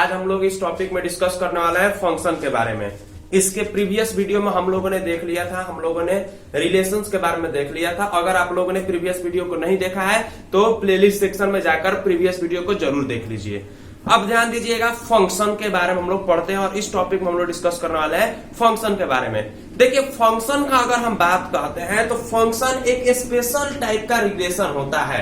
आज हम लोग इस टॉपिक में डिस्कस करने वाला है फंक्शन के बारे में। इसके प्रीवियस वीडियो में हम लोगों ने देख लिया था, हम लोगों ने रिलेशंस के बारे में देख लिया था। अगर आप लोगों ने प्रीवियस वीडियो को नहीं देखा है तो प्लेलिस्ट सेक्शन में जाकर प्रीवियस वीडियो को जरूर देख लीजिए। अब ध्यान दीजिएगा, फंक्शन के बारे में हम लोग पढ़ते हैं और इस टॉपिक में हम लोग डिस्कस करने वाले हैं फंक्शन के बारे में। देखिए, फंक्शन का अगर हम बात करते हैं तो फंक्शन एक स्पेशल टाइप का रिलेशन होता है,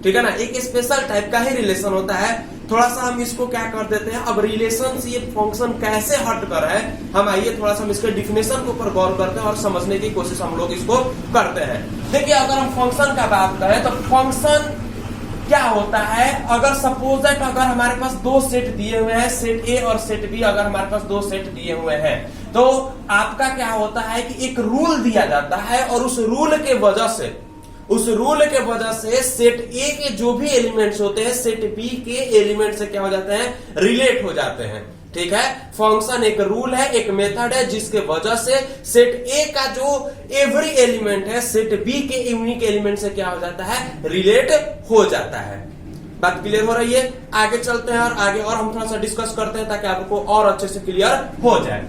ठीक है ना, एक स्पेशल टाइप का ही रिलेशन होता है। थोड़ा सा हम इसको क्या कर देते हैं, अब रिलेशन से ये फंक्शन कैसे हट कर है, हम आइए थोड़ा सा हम इसके डिफिनेशन के ऊपर गौर करते हैं और समझने की कोशिश हम लोग इसको करते हैं। देखिए, अगर हम फंक्शन का बात करें तो फंक्शन क्या होता है, अगर सपोज दैट अगर हमारे पास दो सेट दिए हुए हैं, सेट ए और सेट बी, अगर हमारे पास दो सेट दिए हुए हैं तो आपका क्या होता है कि एक रूल दिया जाता है और उस रूल के वजह से सेट ए के जो भी एलिमेंट्स होते हैं सेट बी के एलिमेंट से क्या हो जाते हैं, रिलेट हो जाते हैं। ठीक है, फंक्शन एक रूल है, एक मेथड है जिसके वजह से सेट ए का जो एवरी एलिमेंट है सेट बी के यूनिक एलिमेंट से क्या हो जाता है, रिलेट हो जाता है। बात क्लियर हो रही है? आगे चलते हैं और आगे और हम थोड़ा सा डिस्कस करते हैं ताकि आपको और अच्छे से क्लियर हो जाए।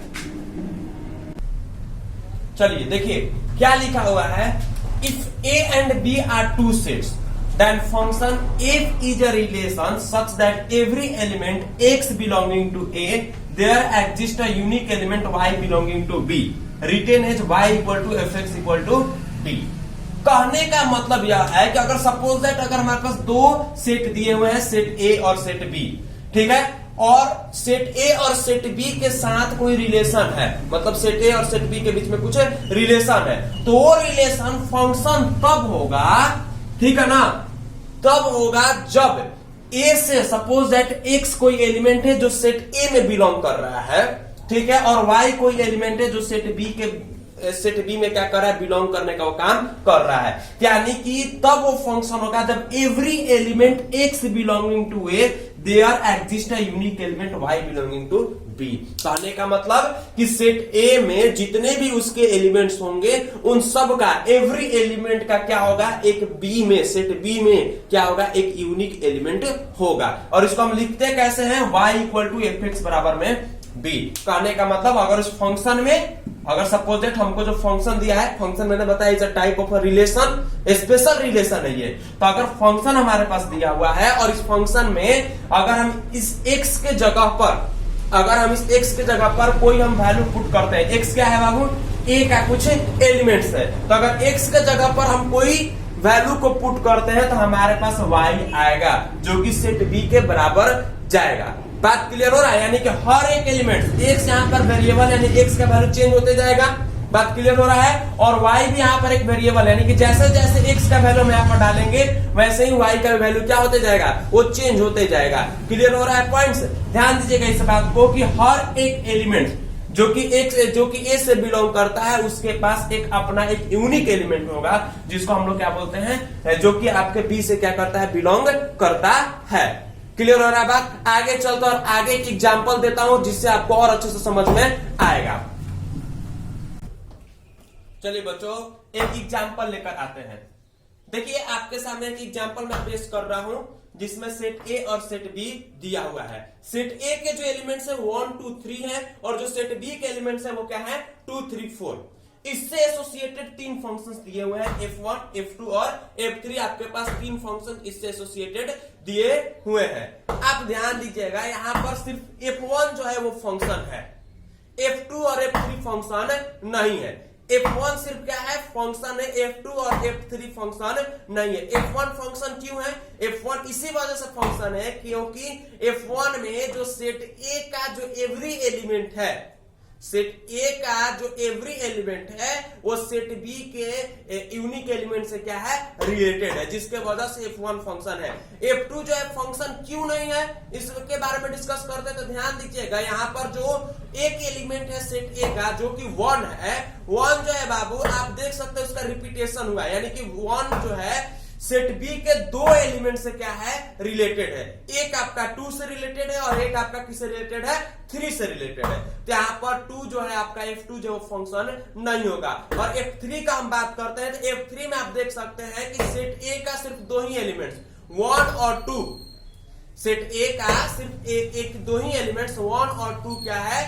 चलिए देखिए क्या लिखा हुआ है, if A and B are two sets then function f is a relation such that every element x belonging to a there exists a unique element y belonging to b written as y equal to fx equal to b। कहने का मतलब यह है कि अगर suppose that अगर हमारे पास दो सेट दिए हुए हैं, सेट a और सेट b, ठीक है, और सेट a और सेट b के साथ कोई रिलेशन है, मतलब सेट a और सेट b के बीच में कुछ रिलेशन है, तो वो रिलेशन फंक्शन तब होगा, ठीक है ना, तब होगा जब a से सपोज दैट x कोई एलिमेंट है जो सेट a में बिलोंग कर रहा है, ठीक है, और y कोई एलिमेंट है जो सेट b में क्या कर रहा है, बिलोंग करने का वो काम कर रहा है। यानी कि तब वो फंक्शन होगा जब every element x belonging to a there exist a unique element y belonging to b। कहने का मतलब कि सेट a में जितने भी उसके एलिमेंट्स होंगे उन सब का एवरी एलिमेंट का क्या होगा, एक b में, सेट b में क्या होगा, एक यूनिक एलिमेंट होगा। और इसको हम लिखते कैसे हैं, y इक्वल टू fx बराबर में b। कहने का मतलब अगर उस फंक्शन में, अगर सपोज दैट हमको जो फंक्शन दिया है, फंक्शन मैंने बताया is a type of a relation, special relation है ये, तो अगर फंक्शन हमारे पास दिया हुआ है और इस फंक्शन में अगर हम इस x के जगह पर, अगर हम इस x के जगह पर कोई हम वैल्यू पुट करते हैं, x क्या है बाबू, a का कुछ एलिमेंट्स है, तो अगर x के जगह पर हम कोई वैल्यू को पुट करते हैं तो हमारे पास y आएगा जो कि सेट b के बराबर जाएगा। बात क्लियर हो रहा है? यानी कि हर एक एलिमेंट x यहाँ पर वेरिएबल, यानी x का वैल्यू चेंज होते जाएगा। बात क्लियर हो रहा है? और y भी यहाँ पर एक वेरिएबल, यानी कि जैसे जैसे x का वैल्यू हम यहाँ पर डालेंगे वैसे ही y का वैल्यू क्या होते जाएगा, वो चेंज होते जाएगा। क्लियर हो रहा है पॉइंट्स? ध्यान दीजिएगा इस बात को कि हर एक एलिमेंट जो कि a से बिलोंग करता है उसके पास एक अपना एक यूनिक एलिमेंट होगा जिसको हम लोग क्या बोलते हैं, जो कि आपके b से क्या करता है, बिलोंग करता है। क्लियर हो रहा है बात? आगे चलता और आगे एक एग्जांपल देता हूं जिससे आपको और अच्छे से समझ में आएगा। चलिए बच्चों एक एग्जांपल लेकर आते हैं। देखिए आपके सामने एक एग्जांपल मैं पेश कर रहा हूं जिसमें सेट ए और सेट बी दिया हुआ है। सेट ए के जो एलिमेंट्स है 1 2 3 है और जो सेट बी के एलिमेंट्स है वो क्या है, 2 3 4। इससे एसोसिएटेड तीन फंक्शंस दिए हुए हैं, f1 f2 और f3। आपके पास तीन फंक्शन इससे एसोसिएटेड दिए हुए हैं। आप ध्यान दीजिएगा यहाँ पर सिर्फ f1 जो है वो फंक्शन है, f2 और f3 फंक्शन नहीं है। f1 सिर्फ क्या है, फंक्शन है, f2 और f3 फंक्शन नहीं है। f1 फंक्शन क्यों है, f1 इसी वजह से फंक्शन है क्योंकि f1 में जो सेट a का जो एवरी एलिमेंट है, सेट ए का जो एवरी एलिमेंट है वो सेट बी के यूनिक एलिमेंट से क्या है, रिलेटेड है, जिसके वजह से f1 फंक्शन है। f2 जो है फंक्शन क्यों नहीं है, इसके बारे में डिस्कस करते हैं। तो ध्यान दीजिएगा यहाँ पर जो एक एलिमेंट है सेट ए का जो कि 1 है, 1 जो है बाबू आप देख सकते हैं उसका रिपीटेशन हुआ है, यानी कि 1 जो है सेट बी के दो एलिमेंट से क्या है, रिलेटेड है। एक आपका 2 से रिलेटेड है और एक आपका किससे रिलेटेड है, 3 से रिलेटेड है। तो यहाँ पर 2 जो है आपका f2 जो फंक्शन नहीं होगा। और f3 का हम बात करते हैं तो f3 में आप देख सकते हैं कि सेट ए का सिर्फ दो ही एलिमेंट्स 1 और 2 सेट ए का सिर्फ एक दो ही एलिमेंट्स 1 और 2 क्या है,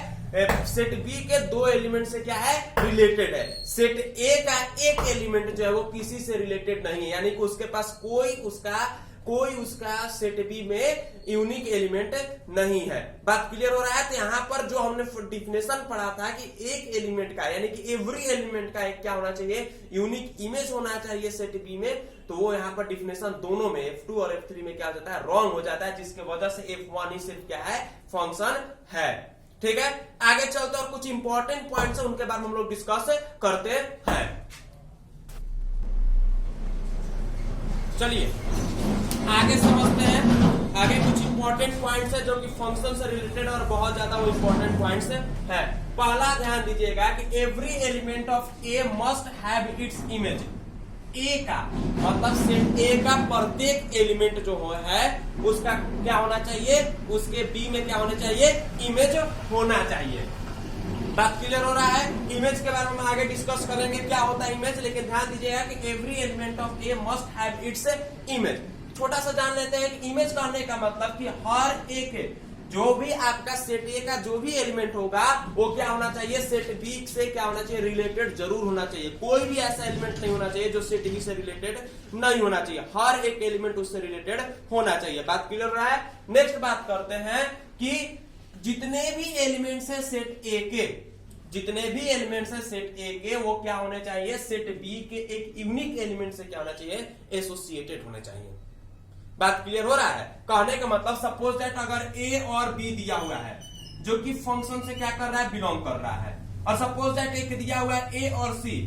सेट बी के दो एलिमेंट से क्या है, रिलेटेड है। सेट ए का एक एलिमेंट जो है वो किसी से रिलेटेड नहीं है, यानी कि उसके पास कोई उसका सेट बी में यूनिक एलिमेंट नहीं है। बात क्लियर हो रहा है? तो यहां पर जो हमने डेफिनेशन पढ़ा था कि एक एलिमेंट का यानी कि एवरी एलिमेंट का एक क्या होना चाहिए, यूनिक इमेज होना चाहिए सेट बी में, तो वो यहां पर डेफिनेशन दोनों में F2 और F3 में क्या हो जाता है, रॉन्ग हो जाता है, जिसके वजह से F1 ही सिर्फ क्या है, फंक्शन है। ठीक है, आगे चलते और कुछ इंपॉर्टेंट पॉइंट्स है उनके बारे में हम लोग डिस्कस करते हैं। चलिए आगे समझते हैं। आगे कुछ इंपॉर्टेंट पॉइंट्स है जो कि फंक्शन से रिलेटेड और बहुत ज्यादा वो इंपॉर्टेंट पॉइंट्स है। पहला ध्यान दीजिएगा कि every element of A must have its image. A का मतलब सेट ए का प्रत्येक एलिमेंट जो है उसका क्या होना चाहिए, उसके बी में क्या होना चाहिए, इमेज होना चाहिए। बात क्लियर हो रहा है? इमेज के बारे में आगे डिस्कस करेंगे क्या होता है इमेज, लेकिन ध्यान दीजिएगा कि every element of A must have its image. छोटा सा जान लेते हैं कि इमेज कहने का मतलब कि हर एक जो भी आपका सेट ए का जो भी एलिमेंट होगा वो क्या होना चाहिए, सेट बी से क्या होना चाहिए, रिलेटेड जरूर होना चाहिए। कोई भी ऐसा एलिमेंट नहीं होना चाहिए जो सेट बी से रिलेटेड नहीं होना चाहिए, हर एक एलिमेंट उससे रिलेटेड होना चाहिए। बात क्लियर हो रहा है? नेक्स्ट बात करते हैं कि जितने भी एलिमेंट्स है सेट ए के, जितने भी एलिमेंट्स है सेट ए के वो क्या होने चाहिए, सेट बी के एक यूनिक एलिमेंट से क्या होना चाहिए, एसोसिएटेड होने चाहिए। बात क्लियर हो रहा है? कहने का मतलब सपोज दैट अगर ए और बी दिया हुआ है जो कि फंक्शन से क्या कर रहा है, बिलोंग कर रहा है, और सपोज दैट एक दिया हुआ है ए और सी,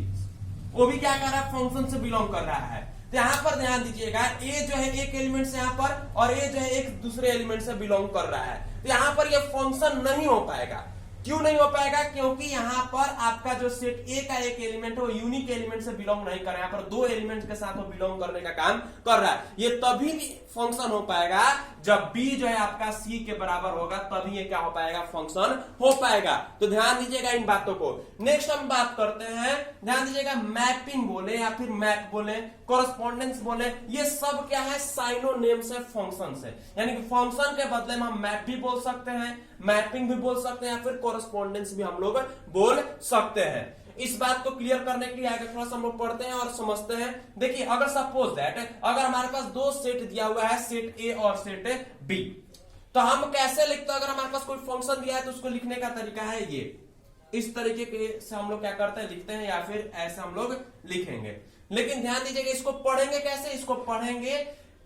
वो भी क्या कर रहा है, फंक्शन से बिलोंग कर रहा है। तो यहां पर ध्यान दीजिएगा, ए जो है एक एलिमेंट से यहां पर और ए जो है एक दूसरे एलिमेंट से बिलोंग कर रहा है, तो यहां पर ये फंक्शन नहीं हो पाएगा। क्यों नहीं हो पाएगा? क्योंकि यहां पर आपका जो सेट ए का एक एलिमेंट है वो यूनिक एलिमेंट से बिलोंग नहीं कर रहा है, यहां पर दो एलिमेंट के साथ वो बिलोंग करने का काम कर रहा है। ये तभी भी फंक्शन हो पाएगा जब बी जो है आपका सी के बराबर होगा, तभी ये क्या हो पाएगा, फंक्शन हो पाएगा। तो ध्यान दीजिएगा इन बातों को। नेक्स्ट हम बात करते हैं, ध्यान दीजिएगा, मैपिंग बोले या फिर मैप बोले, कोरस्पॉन्डेंस बोले, ये सब क्या है, साइनोनिम्स है फंक्शन से। यानी कि फंक्शन के बदले में हम मैप भी बोल सकते हैं, मैपिंग भी बोल सकते हैं, या फिर कोरस्पॉन्डेंस भी हम लोग बोल सकते हैं। इस बात को क्लियर करने के लिए आगे थोड़ा सा हम लोग पढ़ते हैं और समझते हैं। देखिए अगर सपोज दैट अगर हमारे पास दो सेट दिया हुआ है, सेट ए और सेट बी, तो हम कैसे लिखते हैं, अगर हमारे पास कोई फंक्शन दिया है तो उसको लिखने का तरीका है ये, इस तरीके से हम लोग क्या करते हैं, लिखते हैं, या फिर ऐसे हम लोग लिखेंगे। लेकिन ध्यान दीजिएगा इसको पढ़ेंगे कैसे, इसको पढ़ेंगे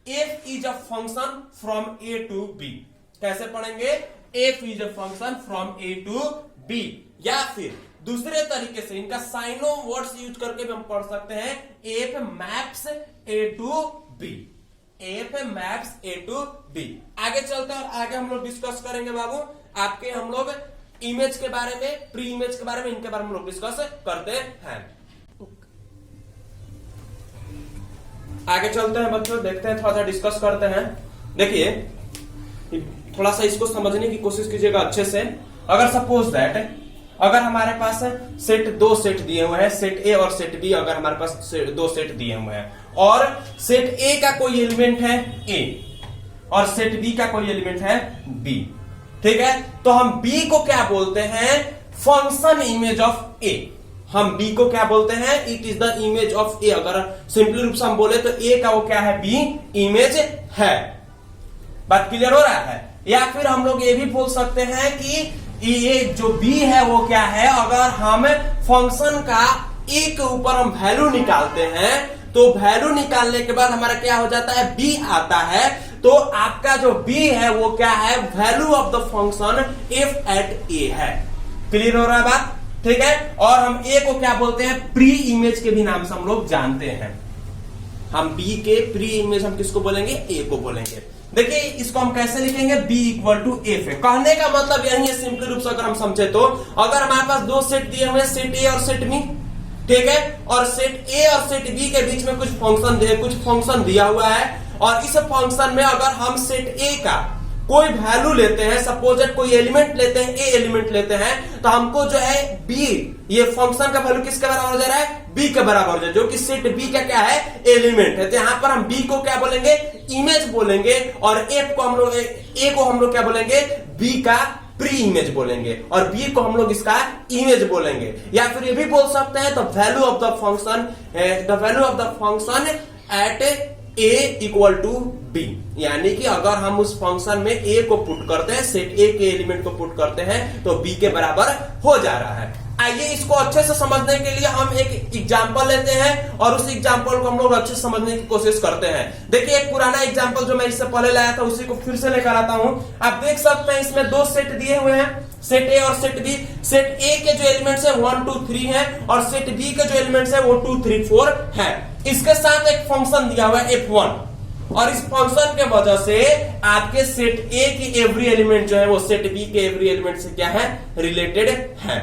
f is a function from A to B. कैसे पढ़ेंगे, f is a function from A to B, या फिर दूसरे तरीके से इनका साइनो वर्ड्स यूज करके भी हम पढ़ सकते हैं, f maps a to b, f maps a to b। आगे चलते हैं और आगे हम लोग डिस्कस करेंगे बाबू, आपके हम लोग इमेज के बारे में, प्री इमेज के बारे में, इनके बारे में हम लोग डिस्कस करते हैं। आगे चलते हैं बच्चों, देखते हैं, थोड़ा सा डिस्कस करते हैं। देखिए थोड़ा सा इसको समझने की कोशिश कीजिएगा अच्छे से। अगर सपोज दैट अगर हमारे पास सेट दो सेट दिए हुए हैं, सेट ए और सेट बी, अगर हमारे पास दो सेट दिए हुए हैं और सेट ए का कोई एलिमेंट है ए और सेट बी का कोई एलिमेंट है बी, ठीक है, तो हम बी को क्या बोलते हैं, फंक्शन इमेज ऑफ ए। हम बी को क्या बोलते हैं, it is the image of A. अगर सिंपल रूप से हम बोले तो ए का वो क्या है, बी इमेज है। बात क्लियर हो रहा है? या फिर हम लोग ये भी बोल सकते हैं कि ये जो b है वो क्या है, अगर हम फंक्शन का a के ऊपर हम वैल्यू निकालते हैं तो वैल्यू निकालने के बाद हमारा क्या हो जाता है, b आता है, तो आपका जो b है वो क्या है, value of the function f at a है। क्लियर हो रहा है बात? ठीक है, और हम a को क्या बोलते हैं, प्री इमेज के भी नाम से हम लोग जानते हैं। हम b के प्री इमेज हम किसको बोलेंगे, a को बोलेंगे। देखिए इसको हम कैसे लिखेंगे, b इक्वल टू एफ है। कहने का मतलब यही है सिंपल रूप से अगर हम समझे तो, अगर हमारे पास दो सेट दिए हुए, सेट ए और सेट बी, ठीक है, और सेट ए और सेट बी के बीच में कुछ फंक्शन दिया हुआ है, और इस फंक्शन में अगर हम सेट ए का कोई वैल्यू लेते हैं, सपोज दैट कोई एलिमेंट लेते हैं, ए एलिमेंट लेते हैं, तो हमको जो है बी, ये फंक्शन का वैल्यू किसके बराबर हो जा रहा है, बी के बराबर हो जाए, जो कि सेट बी का क्या है, एलिमेंट है। तो यहां पर हम बी को क्या बोलेंगे, इमेज बोलेंगे, और एफ को हम लोग, ए को हम लोग क्या बोलेंगे, बी का प्री इमेज बोलेंगे, और बी को हम लोग इसका इमेज बोलेंगे। या फिर ये भी बोल सकते हैं the value of the function at A equal to B, यानी कि अगर हम उस फंक्शन में ए को पुट करते हैं, सेट ए के एलिमेंट को पुट करते हैं, तो बी के बराबर हो जा रहा है। आइए इसको अच्छे से समझने के लिए हम एक एग्जांपल लेते हैं और उस एग्जांपल को हम लोग अच्छे से समझने की कोशिश करते हैं। देखिए एक पुराना एग्जांपल जो मैं इससे पहले लाया था उसी को फिर से लेकर आता हूं। आप देख सकते हैं इसमें दो सेट दिए हुए हैं, सेट ए और सेट बी। सेट ए के जो एलिमेंट्स है 1 2 3 है, और सेट बी के जो एलिमेंट्स है वो 2 3 4 है। इसके साथ एक फंक्शन दिया हुआ है f1, और इस फंक्शन के वजह से आपके सेट ए की एवरी एलिमेंट जो है वो सेट बी के एवरी एलिमेंट से क्या है, रिलेटेड है।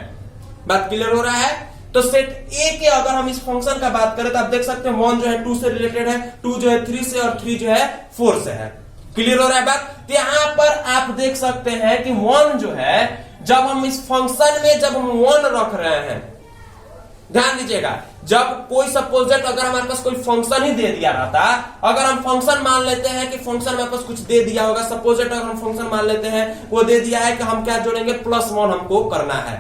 बात क्लियर हो रहा है? तो सेट ए के अगर हम इस फंक्शन का बात करें तो आप देख सकते हैं 1 जो है 2 से रिलेटेड है, 2 जो है 3 से, और 3 जो है 4 से है। क्लियर हो रहा है बात? तो यहां पर आप देख सकते हैं कि 1 जो है, जब हम इस फंक्शन में जब हम 1 रख रहे हैं, ध्यान दीजिएगा, जब कोई सपोज दैट अगर हमारे पास कोई फंक्शन ही दे दिया रहता, अगर हम फंक्शन मान लेते हैं कि फंक्शन हमारे पास कुछ दे दिया होगा, सपोज दैट अगर हम फंक्शन मान लेते हैं वो दे दिया है कि हम क्या जोड़ेंगे, +1 हमको करना है।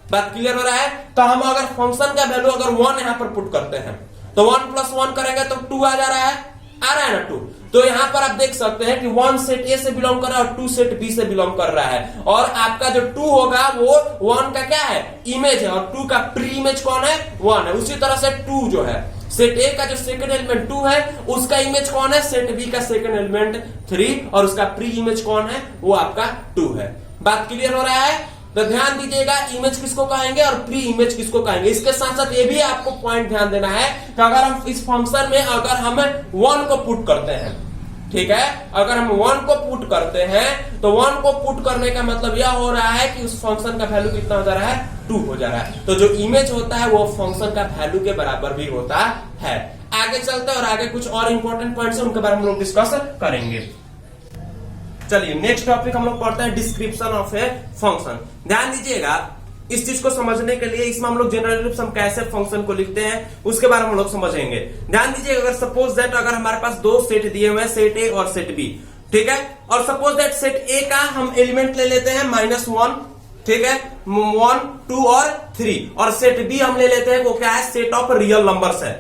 बात क्लियर हो रहा है? तो हम अगर फंक्शन का वैल्यू अगर 1 यहां पर पुट करते हैं तो 1 + 1 करेंगे तो 2 आ जा रहा है, आ रहा है ना 2। तो यहां पर आप देख सकते हैं कि 1 सेट ए से बिलोंग कर रहा है और 2 सेट बी से बिलोंग कर रहा है, और आपका जो 2 होगा वो 1 का क्या है, इमेज है, और 2 का प्री इमेज कौन है, 1 है। उसी तरह से 2 जो है, सेट ए का जो सेकंड एलिमेंट 2 है, उसका इमेज कौन है, सेट बी का सेकंड एलिमेंट 3, और उसका प्री इमेज कौन है, वो आपका 2 है। बात क्लियर हो रहा है? तो ध्यान दीजिएगा, इमेज किसको कहेंगे और प्री इमेज किसको कहेंगे। इसके साथ साथ ये भी आपको पॉइंट ध्यान देना है कि अगर हम इस फंक्शन में अगर हम 1 को पुट करते हैं, ठीक है, अगर हम 1 को पुट करते हैं तो 1 को पुट करने का मतलब यह हो रहा है कि उस फंक्शन का वैल्यू कितना हो जा रहा है, 2 हो जा रहा है। तो जो इमेज होता है वो फंक्शन का वैल्यू के बराबर भी होता है। आगे चलते हैं और आगे कुछ और इंपॉर्टेंट पॉइंट्स है, उनके बारे में हम लोग डिस्कस करेंगे। चलिए नेक्स्ट टॉपिक हम लोग पढ़ते हैं, डिस्क्रिप्शन ऑफ ए फंक्शन। ध्यान दीजिएगा, इस चीज को समझने के लिए इसमें हम लोग जनरल रूप से हम कैसे फंक्शन को लिखते हैं उसके बारे में हम लोग समझेंगे। ध्यान दीजिए, अगर सपोज दैट अगर हमारे पास दो सेट दिए हुए हैं, सेट ए और सेट बी, ठीक है, और सपोज दैट सेट ए का हम एलिमेंट ले लेते हैं -1, ठीक है, 1 2 और 3, और सेट बी हम ले लेते हैं वो क्या है, सेट ऑफ रियल नंबर्स है।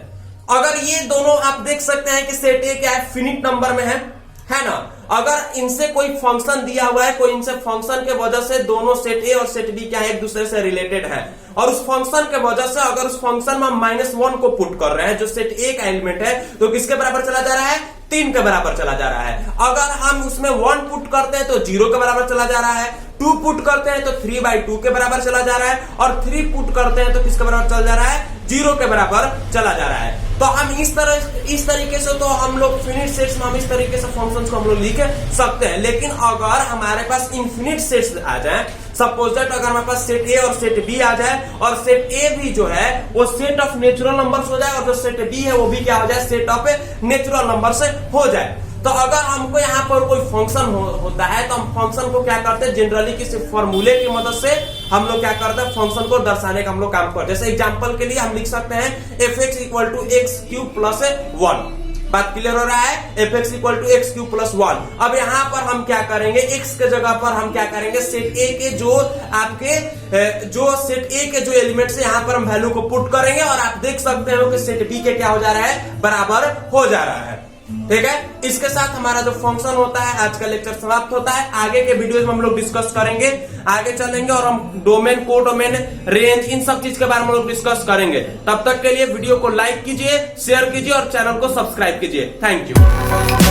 अगर ये दोनों आप देख सकते हैं कि सेट ए क्या है, फिनिट नंबर में है ना। अगर इनसे कोई फंक्शन दिया हुआ है, कोई इनसे फंक्शन के वजह से दोनों सेट ए और सेट बी क्या है, एक दूसरे से रिलेटेड है, और उस फंक्शन के वजह से अगर उस फंक्शन में हम -1 को पुट कर रहे हैं जो सेट ए का एलिमेंट है, तो किसके बराबर चला जा रहा है, 3 के बराबर चला जा रहा है। अगर हम उसमें 1 पुट करते हैं तो 0 के बराबर चला जा रहा है, 2 पुट करते हैं तो 3/2 के बराबर चला जा रहा है, और 3 पुट करते हैं तो किसके बराबर चला जा रहा है, 0 के बराबर चला जा रहा है। तो हम इस तरीके से तो हम लोग फिनिट सेट्स में हम इस तरीके से फंक्शंस को हम लोग लिख सकते हैं। लेकिन अगर हमारे पास इनफिनिट सेट्स आ जाए, सपोज दैट अगर हमारे पास सेट ए और सेट बी आ जाए, और सेट ए भी जो है वो सेट ऑफ नेचुरल नंबर्स हो जाए, और जो सेट बी है वो भी क्या हो जाए, सेट ऑफ नेचुरल नंबर से हो जाए, तो अगर हमको यहाँ पर कोई फंक्शन होता है तो हम फंक्शन को क्या करते हैं, जनरली किसी फॉर्मूले की मदद से हम लोग क्या करते हैं, फंक्शन को दर्शाने का हम लोग काम करते हैं। जैसे एग्जांपल के लिए हम लिख सकते हैं fx = x³ + 1। बात क्लियर हो रहा है, fx = x³ + 1। अब यहाँ पर हम क्या करेंगे, x के जगह पर हम क्या करेंगे, सेट ए के जो आपके जो सेट ए के जो एलिमेंट है यहाँ पर हम वैल्यू को पुट करेंगे, और आप देख सकते हो कि सेट बी के क्या हो जा रहा है, बराबर हो जा रहा है। ठीक है, इसके साथ हमारा जो फंक्शन होता है आज का लेक्चर समाप्त होता है। आगे के वीडियोस में हम लोग डिस्कस करेंगे, आगे चलेंगे और हम डोमेन, कोडोमेन, रेंज, इन सब चीज के बारे में हम लोग डिस्कस करेंगे। तब तक के लिए वीडियो को लाइक कीजिए, शेयर कीजिए और चैनल को सब्सक्राइब कीजिए। Thank you.